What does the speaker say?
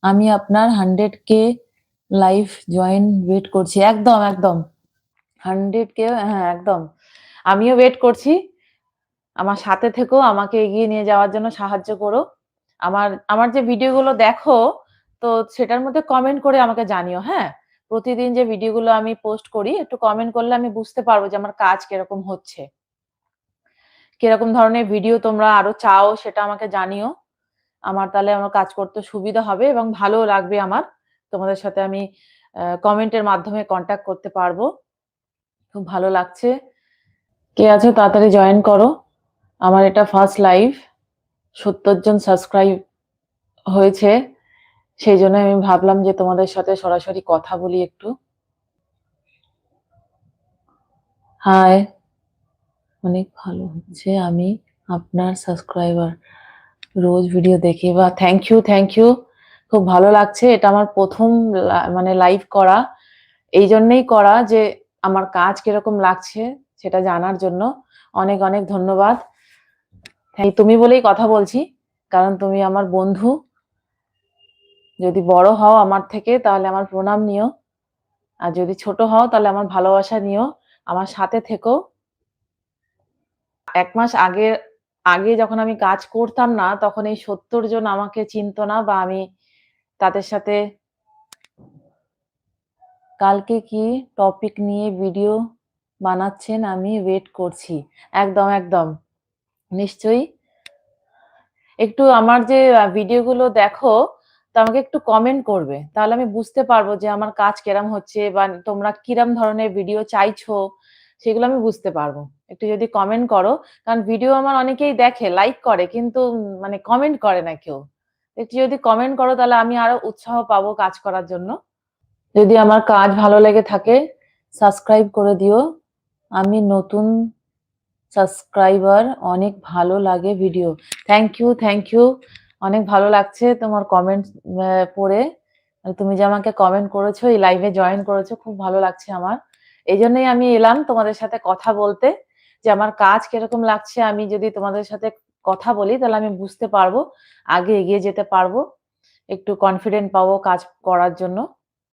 আমি আপনার 100K live join wait করছি। একদম, একদম। 100K হ্যাঁ, একদম। আমিও ওয়েট করছি। আমার সাথে থেকো, আমাকে এগিয়ে নিয়ে যাওয়ার জন্য সাহায্য করো। আমার আমার যে ভিডিওগুলো দেখো, তো সেটার মধ্যে কমেন্ট করে আমাকে জানিও, হ্যাঁ? প্রতিদিন যে ভিডিওগুলো আমি পোস্ট করি, একটু কমেন্ট করলে আমি বুঝতে পারবো যে আমার কাজ কিরকম হচ্ছে। কিরকম ধরনের ভিডিও তোমরা আরো চাও সেটা আমাকে জানিও। তাহলে আমার কাজ করতে সুবিধা হবে এবং ভালোও লাগবে আমার। তোমাদের সাথে আমি কমেন্টের মাধ্যমে কনট্যাক্ট করতে পারবো। খুব ভালো লাগছে। কে আছো তাড়াতাড়ি জয়েন করো। আমার এটা ফার্স্ট লাইভ। ৭০ জন সাবস্ক্রাইব হয়েছে। সেইজন্য আমি ভাবলাম যে তোমাদের সাথে সরাসরি কথা বলি একটু। হাই, অনেক ভালো হচ্ছে। আমি আপনার সাবস্ক্রাইবার। রোজ ভিডিও দেখি। বাহ! Thank you, thank you. খুব ভালো লাগছে। এটা আমার ১ম মানে লাইভ করা। এইজন্যেই করা যে আমার কাজ কিরকম লাগছে সেটা জানার জন্য। অনেক, অনেক ধন্যবাদ। তুমি বলেই কথা বলছি। কারণ তুমি আমার বন্ধু। যদি বড় হও আমার থেকে তাহলে আমার প্রণাম নিও। আর যদি ছোট হও তাহলে আমার ভালোবাসা নিও। আমার সাথে থেকো। ১ মাস আগে যখন আমি কাজ করতাম না তখন এই ৭০ জন আমাকে চিনত না বা আমি তাদের সাথে কালকে কি টপিক নিয়ে ভিডিও বানাচ্ছেন? আমি ওয়েট করছি। একদম, একদম। নিশ্চয়ই। একটু আমার যে ভিডিওগুলো দেখো, তো আমাকে একটু কমেন্ট করবে। তাহলে আমি বুঝতে পারবো যে আমার কাজ কিরম হচ্ছে বা তোমরা কিরম ধরনের ভিডিও চাইছো, সেগুলো আমি বুঝতে পারবো। একটু যদি কমেন্ট করো, কারণ ভিডিও আমার অনেকেই দেখে, লাইক করে কিন্তু মানে কমেন্ট করে না কেউ। একটু যদি কমেন্ট করো তাহলে আমি আরো উৎসাহ পাবো কাজ করার জন্য। যদি আমার কাজ ভালো লেগে থাকে, সাবস্ক্রাইব করে দিও। আমি নতুন সাবস্ক্রাইবার। অনেক ভালো লাগে video. Thank you, thank you. অনেক ভালো লাগছে তোমার কমেন্ট পড়ে। তুমি যে আমাকে কমেন্ট করেছো, এই লাইভে জয়েন করেছো, খুব ভালো লাগছে আমার। এইজন্যই আমি এলাম তোমাদের সাথে কথা বলতে যে আমার কাজ কিরকম লাগছে। আমি যদি তোমাদের সাথে কথা বলি তাহলে আমি বুঝতে পারবো, আগে এগিয়ে যেতে পারবো। একটু কনফিডেন্ট পাবো কাজ করার জন্য।